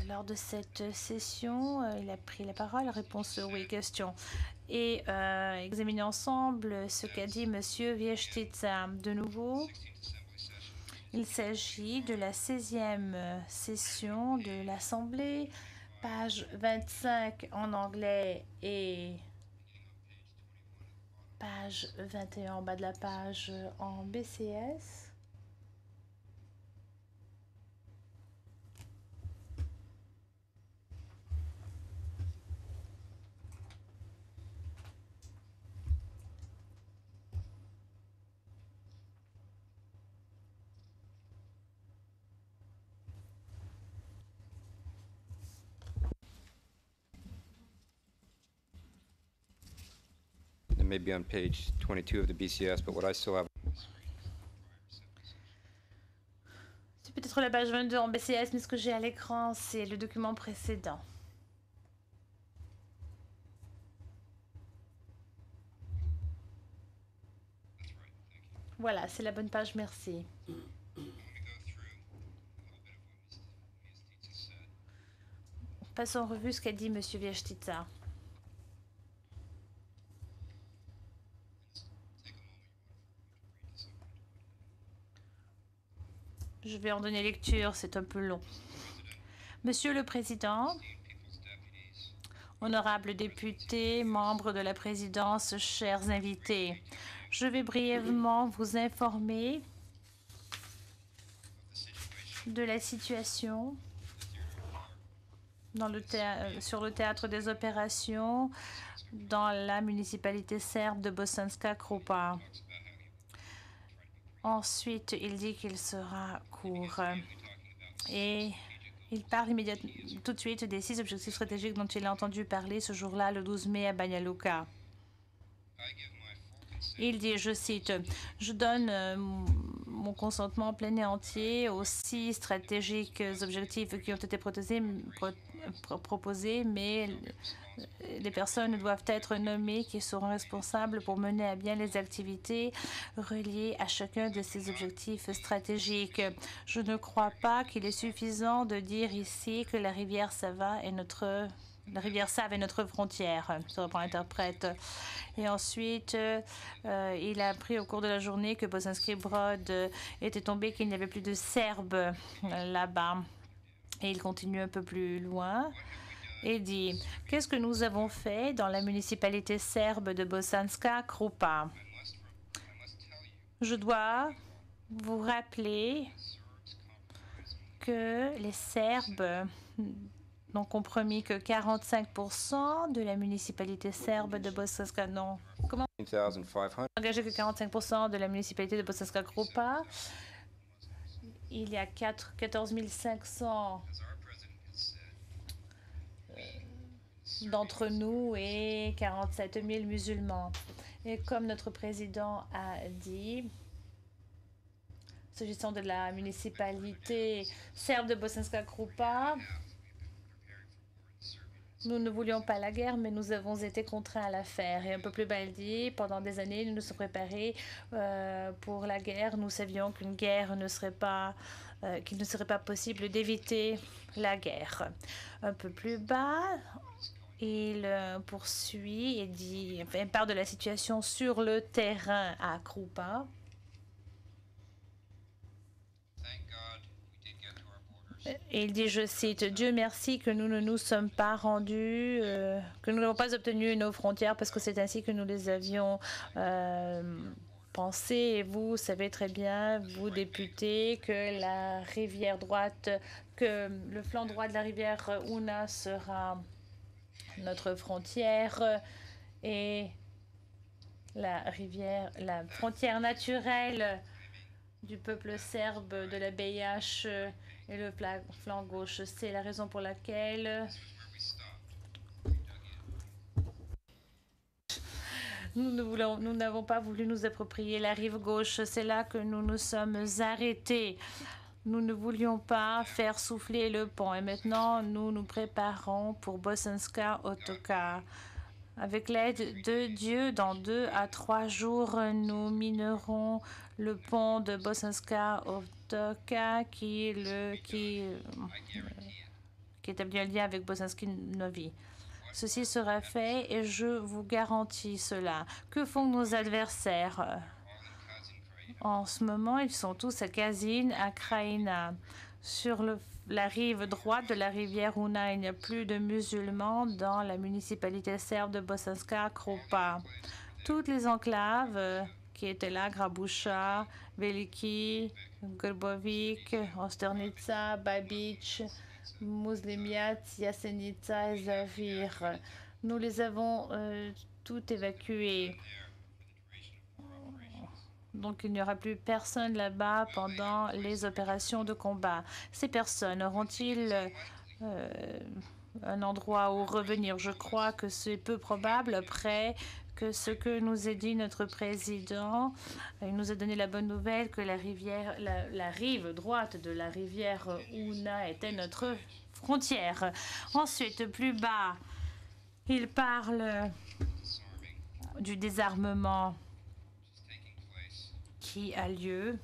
Lors de cette session, il a pris la parole. Réponse oui. Question. Et examiner ensemble ce qu'a dit M. Vještica. De nouveau, il s'agit de la 16e session de l'Assemblée, page 25 en anglais et page 21 en bas de la page en BCS.
It may be on page 22 of the BCS, but what I still have.
C'est peut-être la page 22 en BCS, mais ce que j'ai à l'écran, c'est le document précédent. Voilà, c'est la bonne page, merci. Passons en revue ce qu'a dit M. Vještica. Je vais en donner lecture, c'est un peu long. Monsieur le Président, honorables députés, membres de la présidence, chers invités, je vais brièvement vous informer de la situation sur le théâtre des opérations dans la municipalité serbe de Bosanska Krupa. Ensuite, il dit qu'il sera court et il parle immédiatement tout de suite des 6 objectifs stratégiques dont il a entendu parler ce jour-là, le 12 mai à Banja Luka. Il dit, je cite, « Je donne mon consentement plein et entier aux 6 stratégiques objectifs qui ont été proposés, mais les personnes doivent être nommées qui seront responsables pour mener à bien les activités reliées à chacun de ces objectifs stratégiques. Je ne crois pas qu'il est suffisant de dire ici que la rivière Save est notre frontière, se reprend l'interprète. Et ensuite, il a appris au cours de la journée que Bosanski Brod était tombé, qu'il n'y avait plus de Serbes là-bas. Et il continue un peu plus loin et dit « Qu'est-ce que nous avons fait dans la municipalité serbe de Bosanska Krupa ?» Je dois vous rappeler que les Serbes n'ont compromis que 45% de la municipalité serbe de Bosanska. Non, comment engagé que 45% de la municipalité de Bosanska Krupa. Il y a 14 500 d'entre nous et 47 000 musulmans. Et comme notre président a dit, s'agissant de la municipalité serbe de Bosanska Krupa, nous ne voulions pas la guerre, mais nous avons été contraints à la faire. Et un peu plus bas, il dit, pendant des années, nous nous sommes préparés pour la guerre. Nous savions qu'une guerre ne serait pas, qu'il ne serait pas possible d'éviter la guerre. Un peu plus bas, il poursuit et dit, enfin, il parle de la situation sur le terrain à Krupa. Et il dit, je cite, « Dieu merci que nous ne nous sommes pas rendus, que nous n'avons pas obtenu nos frontières parce que c'est ainsi que nous les avions pensé. Et vous savez très bien, vous députés, que la rivière droite, que le flanc droit de la rivière Una sera notre frontière et la frontière naturelle du peuple serbe de la BIH et le flanc gauche. C'est la raison pour laquelle nous n'avons pas voulu nous approprier la rive gauche. C'est là que nous nous sommes arrêtés. Nous ne voulions pas faire souffler le pont. Et maintenant, nous nous préparons pour Bosanska Otoka. Avec l'aide de Dieu, dans 2 à 3 jours, nous minerons le pont de Bosanska Otoka qui établit un lien avec Bosanski Novi. Ceci sera fait et je vous garantis cela. Que font nos adversaires? En ce moment, ils sont tous à Kazin, à Kraïna. Sur la rive droite de la rivière Una, il n'y a plus de musulmans dans la municipalité serbe de Bosanska Krupa. Toutes les enclaves qui étaient là, Grabuša, Veliki, Grbović, Osternica, Babić, Muslimiat, Jasenica et Zavir. Nous les avons toutes évacuées. Donc il n'y aura plus personne là-bas pendant les opérations de combat. Ces personnes auront-ils un endroit où revenir? Je crois que c'est peu probable après que ce que nous a dit notre président. Il nous a donné la bonne nouvelle que la rive droite de la rivière Una était notre frontière. Ensuite, plus bas, il parle du désarmement qui a lieu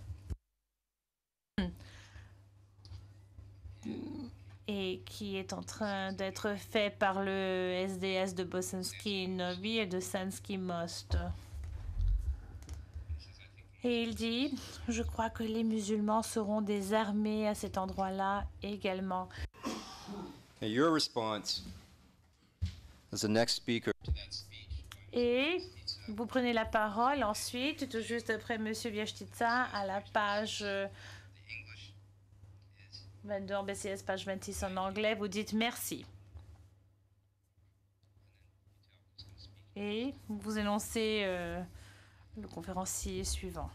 et qui est en train d'être fait par le SDS de Bosanski Novi et de Sanski Most. Et il dit, je crois que les musulmans seront désarmés à cet endroit-là également.
And your response as the next speaker.
Et vous prenez la parole ensuite, tout juste après M. Viachtitsa, à la page 22 en BCS, page 26 en anglais, vous dites merci. Et vous énoncez le conférencier suivant.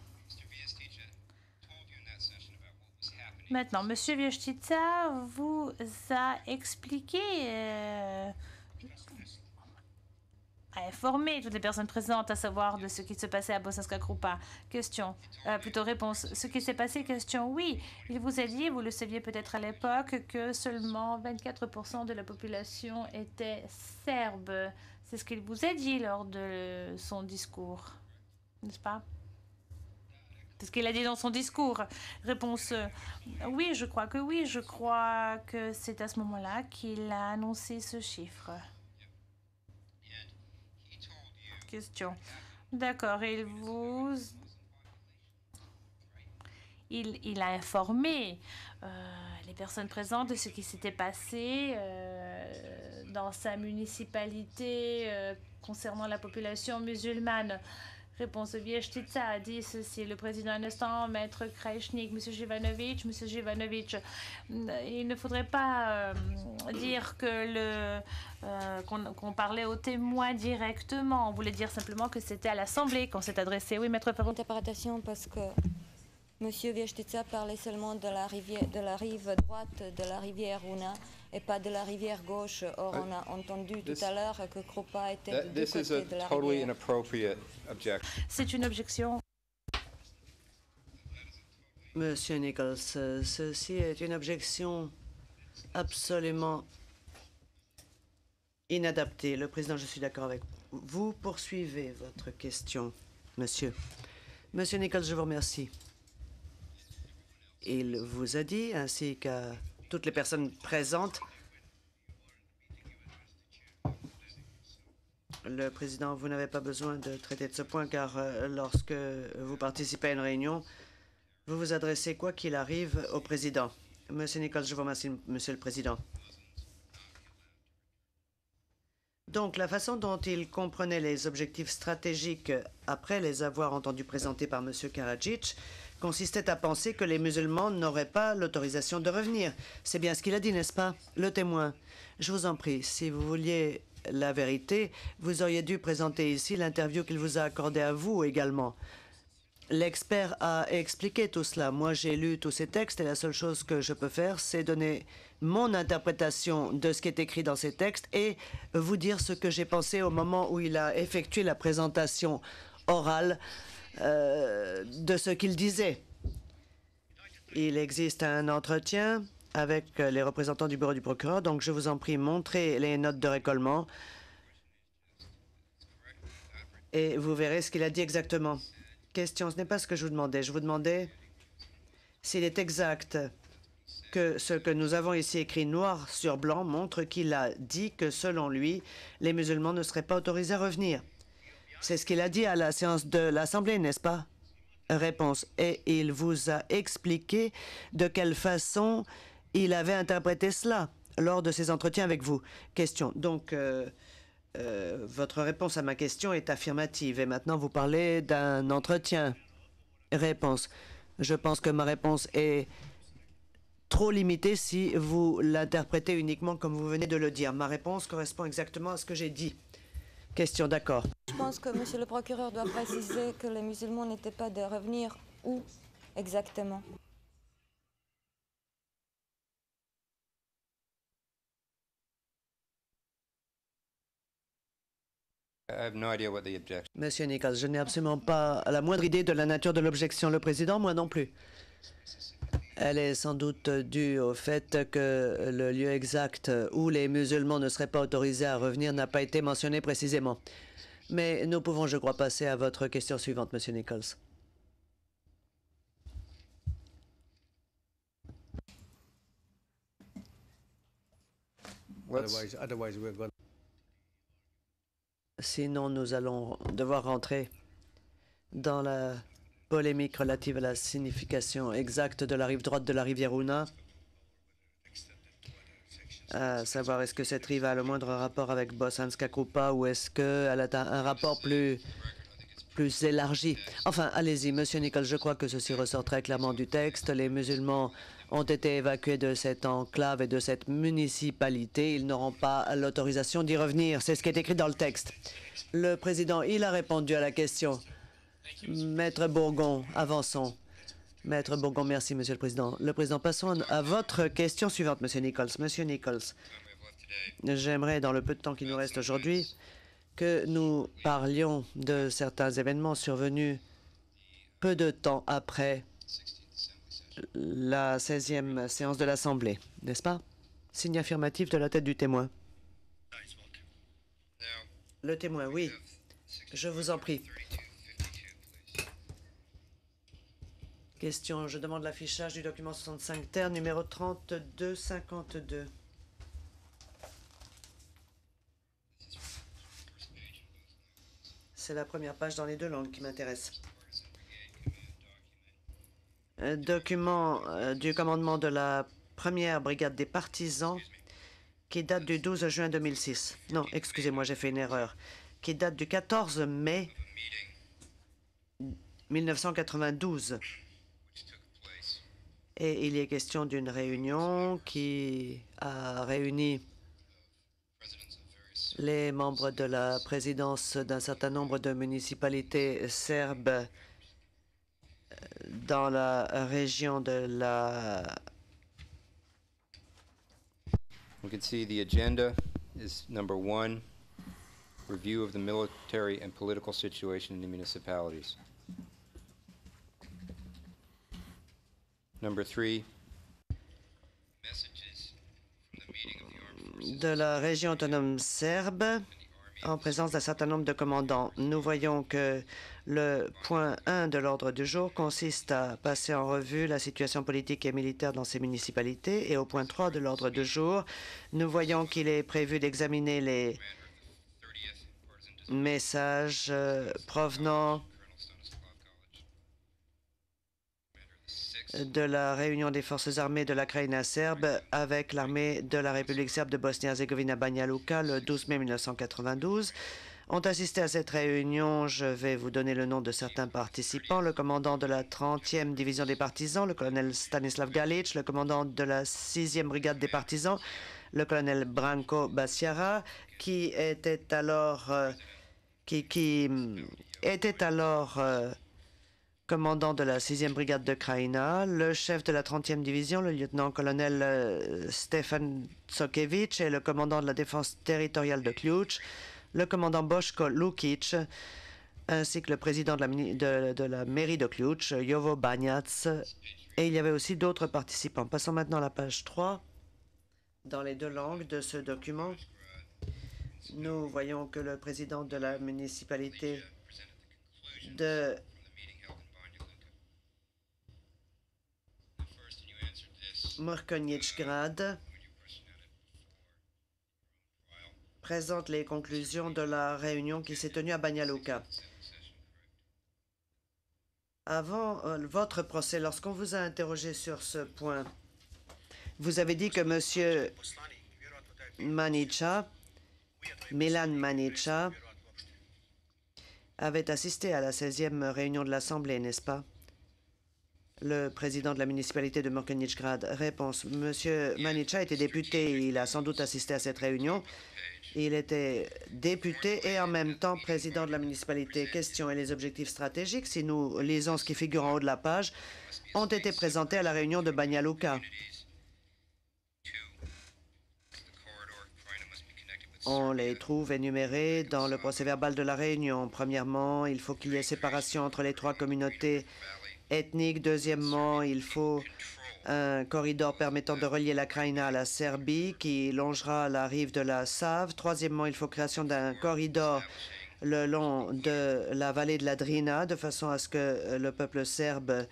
Maintenant, M. Viachtitsa vous a expliqué a informé toutes les personnes présentes à savoir de ce qui se passait à Bosanska Krupa. Question, plutôt réponse. Ce qui s'est passé, question, oui. Il vous a dit, vous le saviez peut-être à l'époque, que seulement 24% de la population était serbe. C'est ce qu'il vous a dit lors de son discours, n'est-ce pas? C'est ce qu'il a dit dans son discours. Réponse, oui, je crois que oui. Je crois que c'est à ce moment-là qu'il a annoncé ce chiffre. Question. D'accord, il a informé les personnes présentes de ce qui s'était passé dans sa municipalité concernant la population musulmane. Réponse, Viestica a dit ceci, le président un instant, Maître Krajčník, Monsieur Jivanovic, il ne faudrait pas dire que qu'on parlait aux témoins directement. On voulait dire simplement que c'était à l'Assemblée qu'on s'est adressé. Oui, Maître Favreau.
Interprétation parce que Monsieur Viestica parlait seulement de la rive droite de la rivière Una et pas de la rivière gauche. Or, on a entendu tout à l'heure que Krupa était du côté de la rivière.
C'est une objection.
Monsieur Nichols, ceci est une objection absolument inadaptée. Le président, je suis d'accord avec vous. Vous poursuivez votre question, monsieur. Monsieur Nichols, je vous remercie. Il vous a dit, ainsi qu'à toutes les personnes présentes, le président, vous n'avez pas besoin de traiter de ce point, car lorsque vous participez à une réunion, vous vous adressez, quoi qu'il arrive, au président. Monsieur Nichols, je vous remercie, monsieur le président. Donc, la façon dont il comprenait les objectifs stratégiques après les avoir entendus présentés par monsieur Karadzic consistait à penser que les musulmans n'auraient pas l'autorisation de revenir. C'est bien ce qu'il a dit, n'est-ce pas? Le témoin. Je vous en prie, si vous vouliez la vérité, vous auriez dû présenter ici l'interview qu'il vous a accordée à vous également. L'expert a expliqué tout cela. Moi, j'ai lu tous ces textes et la seule chose que je peux faire, c'est donner mon interprétation de ce qui est écrit dans ces textes et vous dire ce que j'ai pensé au moment où il a effectué la présentation orale de ce qu'il disait. Il existe un entretien avec les représentants du bureau du procureur, donc je vous en prie, montrez les notes de récollement et vous verrez ce qu'il a dit exactement. Question, ce n'est pas ce que je vous demandais. Je vous demandais s'il est exact que ce que nous avons ici écrit noir sur blanc montre qu'il a dit que, selon lui, les musulmans ne seraient pas autorisés à revenir. C'est ce qu'il a dit à la séance de l'Assemblée, n'est-ce pas? Réponse. Et il vous a expliqué de quelle façon il avait interprété cela lors de ses entretiens avec vous. Question. Donc, votre réponse à ma question est affirmative. Et maintenant, vous parlez d'un entretien. Réponse. Je pense que ma réponse est trop limitée si vous l'interprétez uniquement comme vous venez de le dire. Ma réponse correspond exactement à ce que j'ai dit. Question, d'accord.
Je pense que monsieur le procureur doit préciser que les musulmans n'étaient pas de revenir où exactement.
Monsieur Nichols, je n'ai absolument pas la moindre idée de la nature de l'objection. Le président, moi non plus. Elle est sans doute due au fait que le lieu exact où les musulmans ne seraient pas autorisés à revenir n'a pas été mentionné précisément. Mais nous pouvons, je crois, passer à votre question suivante, monsieur Nichols.
Otherwise we're going.
Sinon, nous allons devoir rentrer dans la polémique relative à la signification exacte de la rive droite de la rivière Una, à savoir est-ce que cette rive a le moindre rapport avec Bosanska Krupa ou est-ce qu'elle a un rapport plus élargi. Enfin, allez-y, monsieur Nichols, je crois que ceci ressort très clairement du texte. Les musulmans ont été évacués de cette enclave et de cette municipalité. Ils n'auront pas l'autorisation d'y revenir. C'est ce qui est écrit dans le texte. Le président, il a répondu à la question. Maître Bourgon, avançons. Maître Bourgon, merci, monsieur le président. Le président, passons à votre question suivante, monsieur Nichols. Monsieur Nichols, j'aimerais, dans le peu de temps qui nous reste aujourd'hui, que nous parlions de certains événements survenus peu de temps après la 16e séance de l'Assemblée, n'est-ce pas? Signe affirmatif de la tête du témoin. Le témoin, oui. Je vous en prie. Question, je demande l'affichage du document 65 ter, numéro 3252. C'est la première page dans les deux langues qui m'intéresse. Document du commandement de la première brigade des partisans qui date du 12 juin 2006. Non, excusez-moi, j'ai fait une erreur. Qui date du 14 mai 1992. Et il y est question d'une réunion qui a réuni les membres de la présidence d'un certain nombre de municipalités serbes dans la région de la...
We can see the agenda is number 1, review of the military and political situation in the municipalities. Number 3,
de la région autonome serbe en présence d'un certain nombre de commandants. Nous voyons que le point 1 de l'ordre du jour consiste à passer en revue la situation politique et militaire dans ces municipalités. Et au point 3 de l'ordre du jour, nous voyons qu'il est prévu d'examiner les messages provenant de la réunion des forces armées de la Krajina serbe avec l'armée de la République serbe de Bosnie-Herzégovine à Banja Luka le 12 mai 1992. Ont assisté à cette réunion, je vais vous donner le nom de certains participants, le commandant de la 30e division des partisans, le colonel Stanislav Galic, le commandant de la 6e brigade des partisans, le colonel Branko Basiara, qui était alors commandant de la 6e brigade de Krajina, le chef de la 30e division, le lieutenant-colonel Stefan Tsokevic et le commandant de la défense territoriale de Ključ, le commandant Boško Lukic, ainsi que le président de la mairie de Ključ, Jovo Banjac, et il y avait aussi d'autres participants. Passons maintenant à la page 3. Dans les deux langues de ce document, nous voyons que le président de la municipalité de Mrkonjić-Grad présente les conclusions de la réunion qui s'est tenue à Banja Luka. Avant votre procès, lorsqu'on vous a interrogé sur ce point, vous avez dit que M. Manica, Milan Manica, avait assisté à la 16e réunion de l'Assemblée, n'est-ce pas? Le président de la municipalité de Mrkonjić-Grad. Réponse. Monsieur Manica était député. Il a sans doute assisté à cette réunion. Il était député et en même temps président de la municipalité. Question. Et les objectifs stratégiques, si nous lisons ce qui figure en haut de la page, ont été présentés à la réunion de Banja Luka. On les trouve énumérés dans le procès-verbal de la réunion. Premièrement, il faut qu'il y ait séparation entre les trois communautés ethniques. Deuxièmement, il faut un corridor permettant de relier la Krajina à la Serbie qui longera la rive de la Save. Troisièmement, il faut création d'un corridor le long de la vallée de la Drina de façon à ce que le peuple serbe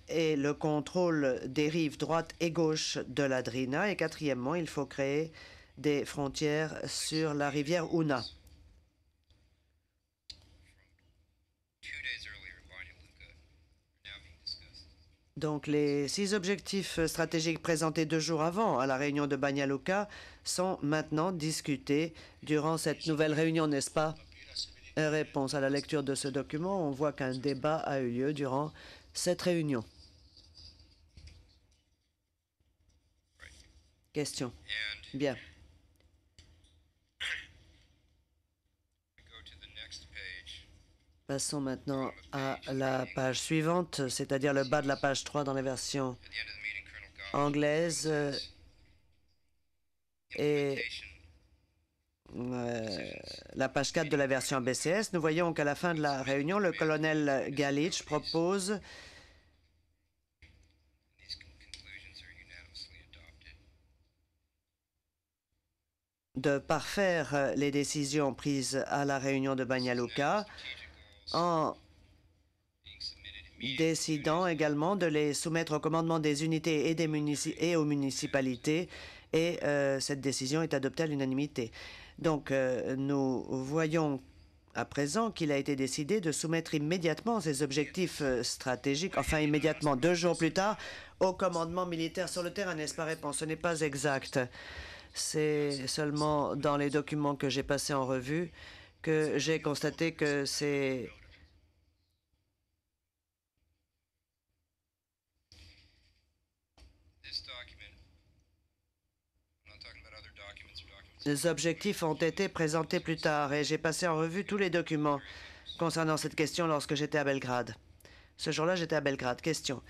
ait le contrôle des rives droite et gauche de la Drina. Et quatrièmement, il faut créer des frontières sur la rivière Una. Donc, les 6 objectifs stratégiques présentés 2 jours avant à la réunion de Banja Luka sont maintenant discutés durant cette nouvelle réunion, n'est-ce pas? Réponse à la lecture de ce document, on voit qu'un débat a eu lieu durant cette réunion. Question. Bien. Passons maintenant à la page suivante, c'est-à-dire le bas de la page 3 dans la version anglaise. Et la page 4 de la version ABCS, nous voyons qu'à la fin de la réunion, le colonel Galich propose de parfaire les décisions prises à la réunion de Banja Luka en décidant également de les soumettre au commandement des unités et aux municipalités, et cette décision est adoptée à l'unanimité. Donc, nous voyons à présent qu'il a été décidé de soumettre immédiatement ces objectifs stratégiques, enfin immédiatement, 2 jours plus tard, au commandement militaire sur le terrain, n'est-ce pas? Réponse, ce n'est pas exact. C'est seulement dans les documents que j'ai passés en revue que j'ai constaté que c'est les objectifs ont été présentés plus tard et j'ai passé en revue tous les documents concernant cette question lorsque j'étais à Belgrade. Ce jour-là, j'étais à Belgrade. Question.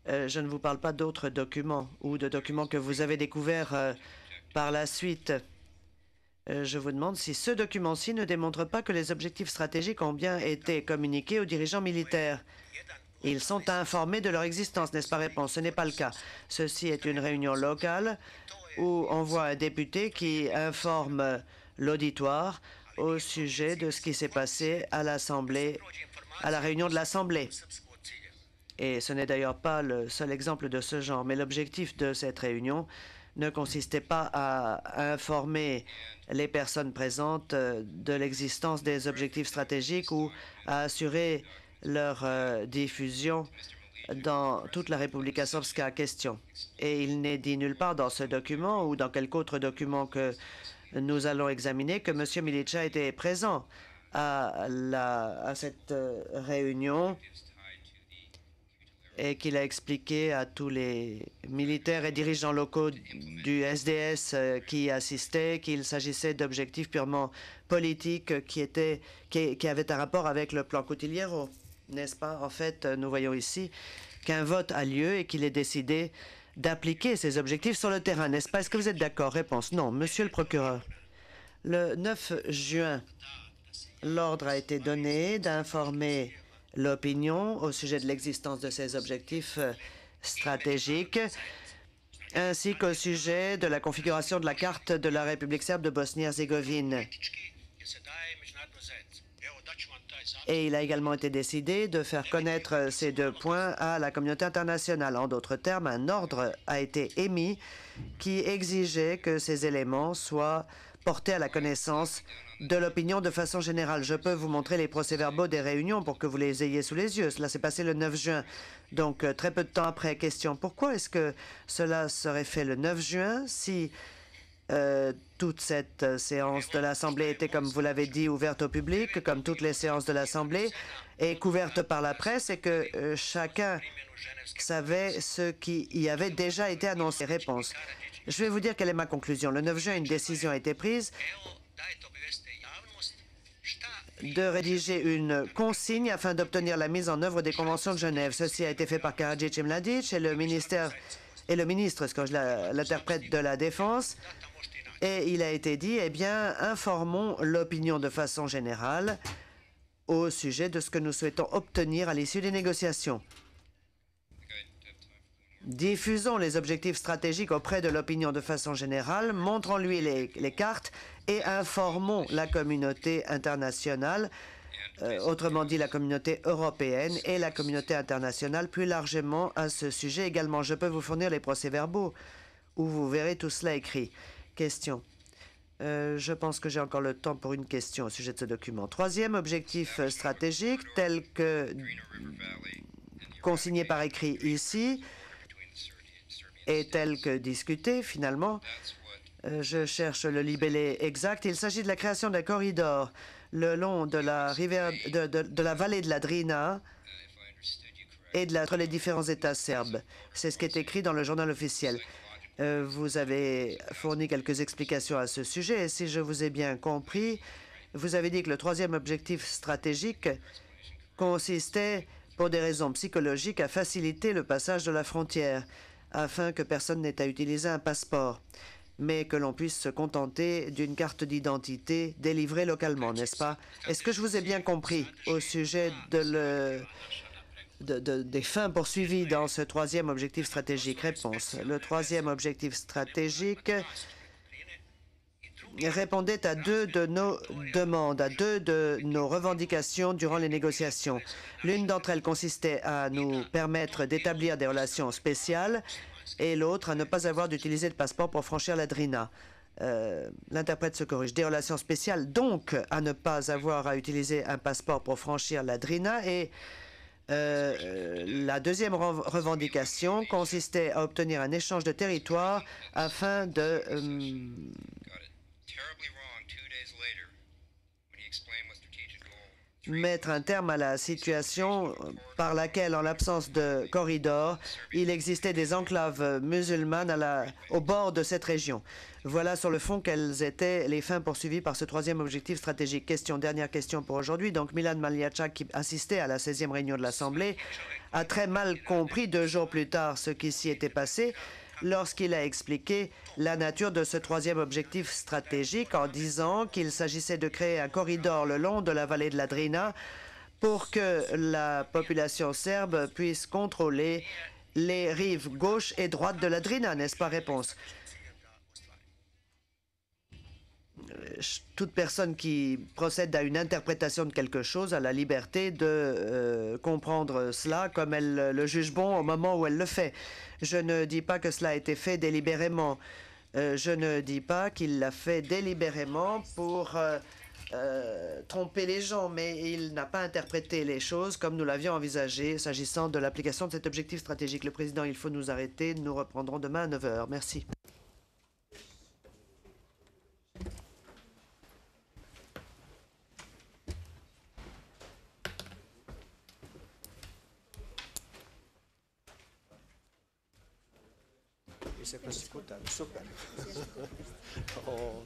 Je ne vous parle pas d'autres documents ou de documents que vous avez découverts par la suite. Je vous demande si ce document-ci ne démontre pas que les objectifs stratégiques ont bien été communiqués aux dirigeants militaires. Ils sont informés de leur existence, n'est-ce pas? Réponse. Ce n'est pas le cas. Ceci est une réunion locale où on voit un député qui informe l'auditoire au sujet de ce qui s'est passé à l'Assemblée, à la réunion de l'Assemblée. Et ce n'est d'ailleurs pas le seul exemple de ce genre, mais l'objectif de cette réunion ne consistait pas à informer les personnes présentes de l'existence des objectifs stratégiques ou à assurer leur diffusion dans toute la République Srpska. Question. Et il n'est dit nulle part dans ce document ou dans quelque autre document que nous allons examiner que M. Milica était présent à cette réunion et qu'il a expliqué à tous les militaires et dirigeants locaux du SDS qui assistaient qu'il s'agissait d'objectifs purement politiques qui avaient un rapport avec le plan Cotillero. N'est-ce pas? En fait, nous voyons ici qu'un vote a lieu et qu'il est décidé d'appliquer ces objectifs sur le terrain. N'est-ce pas? Est-ce que vous êtes d'accord? Réponse. Non. Monsieur le procureur, le 9 juin, l'ordre a été donné d'informer l'opinion au sujet de l'existence de ces objectifs stratégiques, ainsi qu'au sujet de la configuration de la carte de la République serbe de Bosnie-Herzégovine. Et il a également été décidé de faire connaître ces 2 points à la communauté internationale. En d'autres termes, un ordre a été émis qui exigeait que ces éléments soient portés à la connaissance de l'opinion de façon générale. Je peux vous montrer les procès-verbaux des réunions pour que vous les ayez sous les yeux. Cela s'est passé le 9 juin, donc très peu de temps après. Question. Pourquoi est-ce que cela serait fait le 9 juin si toute cette séance de l'Assemblée était, comme vous l'avez dit, ouverte au public, comme toutes les séances de l'Assemblée, et couverte par la presse, et que chacun savait ce qui y avait déjà été annoncé? Réponse. Je vais vous dire quelle est ma conclusion. Le 9 juin, une décision a été prise de rédiger une consigne afin d'obtenir la mise en œuvre des conventions de Genève. Ceci a été fait par Karadzic et Mladic et le ministre, ce que je l'interprète, de la Défense. Et il a été dit, eh bien, informons l'opinion de façon générale au sujet de ce que nous souhaitons obtenir à l'issue des négociations. Diffusons les objectifs stratégiques auprès de l'opinion de façon générale, montrons-lui les cartes et informons la communauté internationale, autrement dit la communauté européenne et la communauté internationale plus largement à ce sujet également. Je peux vous fournir les procès-verbaux où vous verrez tout cela écrit. Question. Je pense que j'ai encore le temps pour une question au sujet de ce document. 3e objectif stratégique, tel que consigné par écrit ici, et tel que discuté, finalement, je cherche le libellé exact. Il s'agit de la création d'un corridor le long de la rivière, de la vallée de la Drina et entre les différents États serbes. C'est ce qui est écrit dans le journal officiel. Vous avez fourni quelques explications à ce sujet et si je vous ai bien compris, vous avez dit que le 3e objectif stratégique consistait, pour des raisons psychologiques, à faciliter le passage de la frontière afin que personne n'ait à utiliser un passeport. mais que l'on puisse se contenter d'une carte d'identité délivrée localement, n'est-ce pas? Est-ce que je vous ai bien compris au sujet des fins poursuivies dans ce troisième objectif stratégique? Réponse. Le troisième objectif stratégique répondait à deux de nos demandes, à deux de nos revendications durant les négociations. L'une d'entre elles consistait à nous permettre d'établir des relations spéciales et l'autre à ne pas avoir d'utiliser de passeport pour franchir la Drina. L'interprète se corrige. Des relations spéciales, donc à ne pas avoir à utiliser un passeport pour franchir la Drina. Et la deuxième revendication consistait à obtenir un échange de territoire afin de mettre un terme à la situation par laquelle, en l'absence de corridor, il existait des enclaves musulmanes au bord de cette région. Voilà sur le fond quelles étaient les fins poursuivies par ce troisième objectif stratégique. Dernière question pour aujourd'hui. Donc Milan Maliachak, qui assistait à la 16e réunion de l'Assemblée, a très mal compris 2 jours plus tard ce qui s'y était passé lorsqu'il a expliqué la nature de ce troisième objectif stratégique en disant qu'il s'agissait de créer un corridor le long de la vallée de la Drina pour que la population serbe puisse contrôler les rives gauche et droite de la Drina, n'est-ce pas? Réponse. Toute personne qui procède à une interprétation de quelque chose a la liberté de comprendre cela comme elle le juge bon au moment où elle le fait. Je ne dis pas que cela a été fait délibérément. Je ne dis pas qu'il l'a fait délibérément pour tromper les gens, mais il n'a pas interprété les choses comme nous l'avions envisagé s'agissant de l'application de cet objectif stratégique. Le président, il faut nous arrêter. Nous reprendrons demain à 9 h. Merci.
Se persecuta, super. Oh.